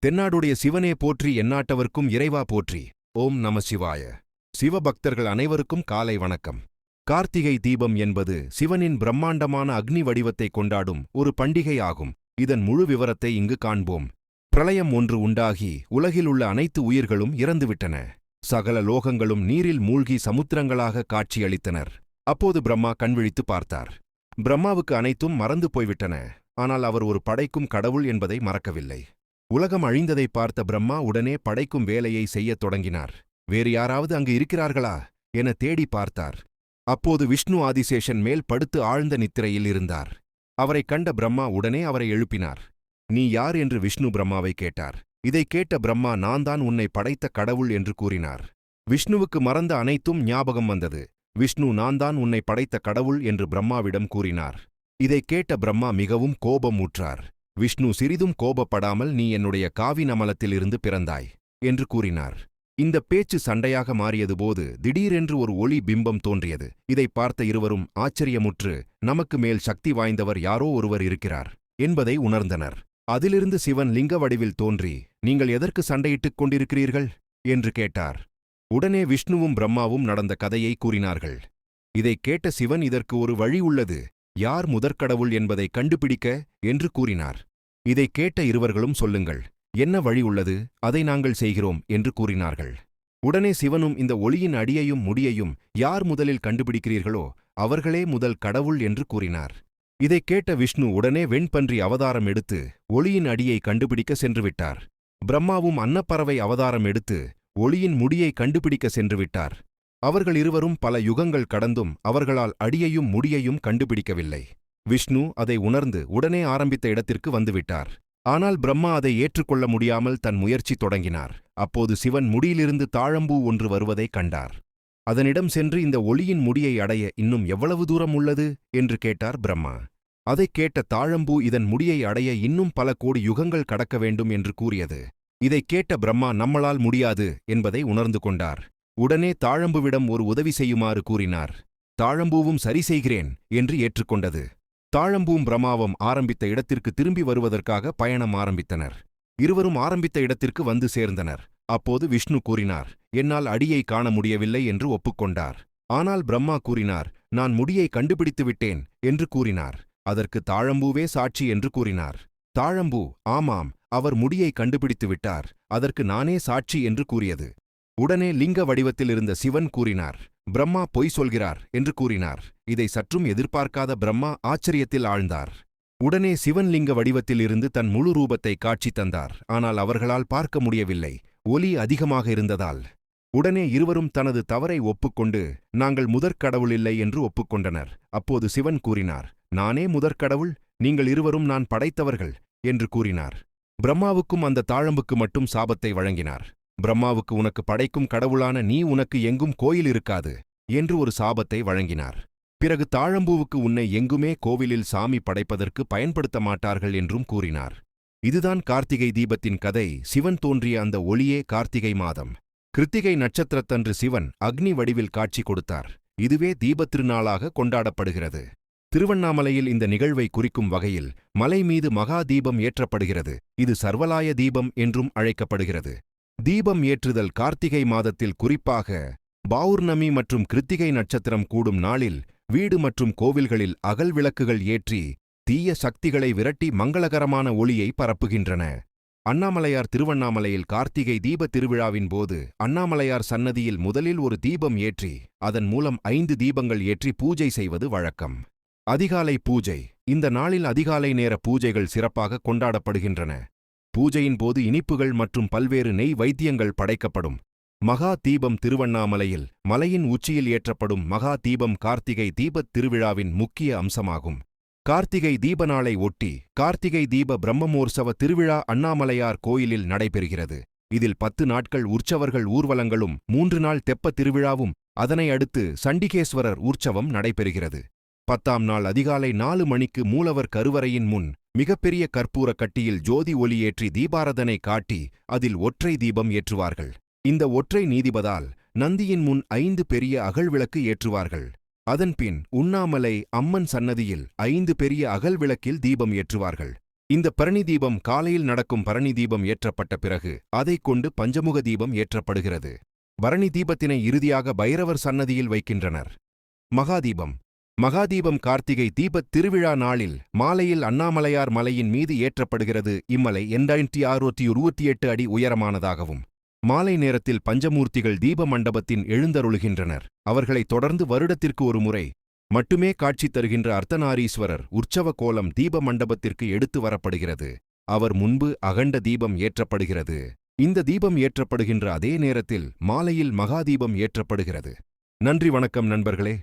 தென்னாடுடைய சிவனே போற்றி, எந்நாட்டவர்க்கும் இறைவா போற்றி. ஓம் நம சிவாய. சிவபக்தர்கள் அனைவருக்கும் காலை வணக்கம். கார்த்திகை தீபம் என்பது சிவனின் பிரம்மாண்டமான அக்னி வடிவத்தை கொண்டாடும் ஒரு பண்டிகை ஆகும். இதன் முழு விவரத்தை இங்கு காண்போம். பிரளயம் ஒன்று உண்டாகி உலகில் உள்ள அனைத்து உயிர்களும் இறந்துவிட்டன. சகல லோகங்களும் நீரில் மூழ்கி சமுத்திரங்களாக காட்சியளித்தனர். அப்போது பிரம்மா கண்விழித்து பார்த்தார். பிரம்மாவுக்கு அனைத்தும் மறந்து போய்விட்டன. ஆனால் அவர் ஒரு படைக்கும் கடவுள் என்பதை மறக்கவில்லை. உலகம் அழிந்ததை பார்த்த பிரம்மா உடனே படைக்கும் வேலையை செய்யத் தொடங்கினார். வேறு யாராவது அங்கு இருக்கிறார்களா என தேடி பார்த்தார். அப்போது விஷ்ணு ஆதிசேஷன் மேல் படுத்து ஆழ்ந்த நித்திரையில் இருந்தார். அவரைக் கண்ட பிரம்மா உடனே அவரை எழுப்பினார். நீ யார் என்று விஷ்ணு பிரம்மாவை கேட்டார். இதைக் கேட்ட பிரம்மா, நான் தான் உன்னை படைத்த கடவுள் என்று கூறினார். விஷ்ணுவுக்கு மறந்த அனைத்தும் ஞாபகம் வந்தது. விஷ்ணு, நான் தான் உன்னை படைத்த கடவுள் என்று பிரம்மாவிடம் கூறினார். இதைக் கேட்ட பிரம்மா மிகவும் கோபம் ஊற்றார். விஷ்ணு சிறிதும் கோபப்படாமல், நீ என்னுடைய காவினமலத்திலிருந்து பிறந்தாய் என்று கூறினார். இந்த பேச்சு சண்டையாக மாறியதுபோது திடீரென்று ஒரு ஒளி பிம்பம் தோன்றியது. இதைப் பார்த்த இருவரும் ஆச்சரியமுற்று, நமக்கு மேல் சக்தி வாய்ந்தவர் யாரோ ஒருவர் இருக்கிறார் என்பதை உணர்ந்தனர். அதிலிருந்து சிவன் லிங்க வடிவில் தோன்றி, நீங்கள் எதற்கு சண்டையிட்டுக் கொண்டிருக்கிறீர்கள் என்று கேட்டார். உடனே விஷ்ணுவும் பிரம்மாவும் நடந்த கதையை கூறினார்கள். இதைக் கேட்ட சிவன், இதற்கு ஒரு வழி உள்ளது. யார் முதற்கடவுள் என்பதை கண்டுபிடிக்க என்று கூறினார். இதைக் கேட்ட இருவர்களும், சொல்லுங்கள், என்ன வழி உள்ளது, அதை நாங்கள் செய்கிறோம் என்று கூறினார்கள். உடனே சிவனும், இந்த ஒளியின் அடியையும் முடியையும் யார் முதலில் கண்டுபிடிக்கிறீர்களோ அவர்களே முதல் கடவுள் என்று கூறினார். இதைக் கேட்ட விஷ்ணு உடனே வெண்பன்றி அவதாரம் எடுத்து ஒளியின் அடியை கண்டுபிடிக்க சென்றுவிட்டார். பிரம்மாவும் அன்னப்பறவை அவதாரம் எடுத்து ஒளியின் முடியை கண்டுபிடிக்க சென்றுவிட்டார். அவர்கள் இருவரும் பல யுகங்கள் கடந்தும் அவர்களால் அடியையும் முடியையும் கண்டுபிடிக்கவில்லை. விஷ்ணு அதை உணர்ந்து உடனே ஆரம்பித்த இடத்திற்கு வந்துவிட்டார். ஆனால் பிரம்மா அதை ஏற்றுக்கொள்ள முடியாமல் தன் முயற்சி தொடங்கினார். அப்போது சிவன் முடியிலிருந்து தாழம்பூ ஒன்று வருவதைக் கண்டார். அதனிடம் சென்று, இந்த ஒளியின் முடியை அடைய இன்னும் எவ்வளவு தூரம் உள்ளது என்று கேட்டார் பிரம்மா. அதைக் கேட்ட தாழம்பூ, இதன் முடியை அடைய இன்னும் பல கோடி யுகங்கள் கடக்க வேண்டும் என்று கூறியது. இதைக் கேட்ட பிரம்மா, நம்மளால் முடியாது என்பதை உணர்ந்து கொண்டார். உடனே தாழம்புவிடம் ஒரு உதவி செய்யுமாறு கூறினார். தாழம்பூவும் சரி செய்கிறேன் என்று ஏற்றுக்கொண்டது. தாழம்பூவும் பிரம்மாவும் ஆரம்பித்த இடத்திற்கு திரும்பி வருவதற்காக பயணம் ஆரம்பித்தனர். இருவரும் ஆரம்பித்த இடத்திற்கு வந்து சேர்ந்தனர். அப்போது விஷ்ணு கூறினார், என்னால் அடியை காண முடியவில்லை என்று ஒப்புக்கொண்டார். ஆனால் பிரம்மா கூறினார், நான் முடியை கண்டுபிடித்து விட்டேன் என்று கூறினார். அதற்கு தாழம்பூவே சாட்சி என்று கூறினார். தாழம்பூ, ஆமாம், அவர் முடியை கண்டுபிடித்து விட்டார், அதற்கு நானே சாட்சி என்று கூறியது. உடனே லிங்க வடிவத்தில் இருந்த சிவன் கூறினார், பிரம்மா பொய் சொல்கிறார் என்று கூறினார். இதை சற்றும் எதிர்பார்க்காத பிரம்மா ஆச்சரியத்தில் ஆழ்ந்தார். உடனே சிவன் லிங்க வடிவத்தில் இருந்து தன் முழு ரூபத்தை காட்சி தந்தார். ஆனால் அவர்களால் பார்க்க முடியவில்லை, ஒலி அதிகமாக இருந்ததால். உடனே இருவரும் தனது தவறை ஒப்புக்கொண்டு, நாங்கள் முதற்கடவுளில்லை என்று ஒப்புக்கொண்டனர். அப்போது சிவன் கூறினார், நானே முதற்கடவுள், நீங்கள் இருவரும் நான் படைத்தவர்கள் என்று கூறினார். பிரம்மாவுக்கும் அந்த தாழம்புக்கு மட்டும் சாபத்தை வழங்கினார். பிரம்மாவுக்கு, உனக்கு படைக்கும் கடவுளான நீ, உனக்கு எங்கும் கோயில் இருக்காது என்று ஒரு சாபத்தை வழங்கினார். பிறகு தாழம்பூவுக்கு, உன்னை எங்குமே கோவிலில் சாமி படைப்பதற்கு பயன்படுத்த மாட்டார்கள் என்றும் கூறினார். இதுதான் கார்த்திகை தீபத்தின் கதை. சிவன் தோன்றிய அந்த ஒளியே கார்த்திகை மாதம். கிருத்திகை நட்சத்திரத்தன்று சிவன் அக்னி வடிவில் காட்சி கொடுத்தார். இதுவே தீபத் திருநாளாக கொண்டாடப்படுகிறது. திருவண்ணாமலையில் இந்த நிகழ்வை குறிக்கும் வகையில் மலை மீது மகா தீபம் ஏற்றப்படுகிறது. இது சர்வலாய தீபம் என்றும் அழைக்கப்படுகிறது. தீபம் ஏற்றுதல் கார்த்திகை மாதத்தில், குறிப்பாக பௌர்ணமி மற்றும் கிருத்திகை நட்சத்திரம் கூடும் நாளில் வீடு மற்றும் கோவில்களில் அகல் விளக்குகள் ஏற்றி தீய சக்திகளை விரட்டி மங்களகரமான ஒளியை பரப்புகின்றன. அண்ணாமலையார் திருவண்ணாமலையில் கார்த்திகை தீப திருவிழாவின் போது அண்ணாமலையார் சன்னதியில் முதலில் ஒரு தீபம் ஏற்றி அதன் மூலம் 5 தீபங்கள் ஏற்றி பூஜை செய்வது வழக்கம். அதிகாலை பூஜை. இந்த நாளில் அதிகாலை நேர பூஜைகள் சிறப்பாக கொண்டாடப்படுகின்றன. பூஜையின் போது இனிப்புகள் மற்றும் பல்வேறு நெய் வைத்தியங்கள் படைக்கப்படும். மகா தீபம். திருவண்ணாமலையில் மலையின் உச்சியில் ஏற்றப்படும் மகா தீபம் கார்த்திகை தீபத் திருவிழாவின் முக்கிய அம்சமாகும். கார்த்திகை தீப நாளை ஒட்டி கார்த்திகை தீப பிரம்மமோற்சவ திருவிழா அண்ணாமலையார் கோயிலில் நடைபெறுகிறது. இதில் 10 நாட்கள் உற்சவர்கள் ஊர்வலங்களும் 3 நாள் தெப்பத் திருவிழாவும், அதனை அடுத்து சண்டிகேஸ்வரர் உற்சவம் நடைபெறுகிறது. 10ஆம் நாள் அதிகாலை 4 மணிக்கு மூலவர் கருவறையின் முன் மிகப்பெரிய கற்பூர கட்டியில் ஜோதி ஒளியேற்றி தீபாரதனை காட்டி அதில் ஒற்றை தீபம் ஏற்றுவார்கள். இந்த ஒற்றை நீதிபதால் நந்தியின் முன் 5 பெரிய அகழ்விளக்கு ஏற்றுவார்கள். அதன்பின் உண்ணாமலை அம்மன் சன்னதியில் 5 பெரிய அகல் விளக்கில் தீபம் ஏற்றுவார்கள். இந்த பரணி தீபம் காலையில் நடக்கும் பரணி தீபம் ஏற்றப்பட்ட பிறகு அதைக் கொண்டு பஞ்சமுக தீபம் ஏற்றப்படுகிறது. பரணி தீபத்தினை இறுதியாக பைரவர் சன்னதியில் வைக்கின்றனர். மகாதீபம் மகாதீபம் கார்த்திகை தீபத் திருவிழா நாளில் மாலையில் அண்ணாமலையார் மலையின் மீது ஏற்றப்படுகிறது. இம்மலை 2628 அடி உயரமானதாகவும் மாலை நேரத்தில் பஞ்சமூர்த்திகள் தீப மண்டபத்தின் எழுந்தருளுகின்றனர். அவர்களைத் தொடர்ந்து வருடத்திற்கு ஒரு முறை மட்டுமே காட்சி தருகின்ற அர்த்தநாரீஸ்வரர் உற்சவ கோலம் தீப மண்டபத்திற்கு எடுத்து வரப்படுகிறது. அவர் முன்பு அகண்ட தீபம் ஏற்றப்படுகிறது. இந்த தீபம் ஏற்றப்படுகின்ற அதே நேரத்தில் மாலையில் மகாதீபம் ஏற்றப்படுகிறது. நன்றி, வணக்கம் நண்பர்களே.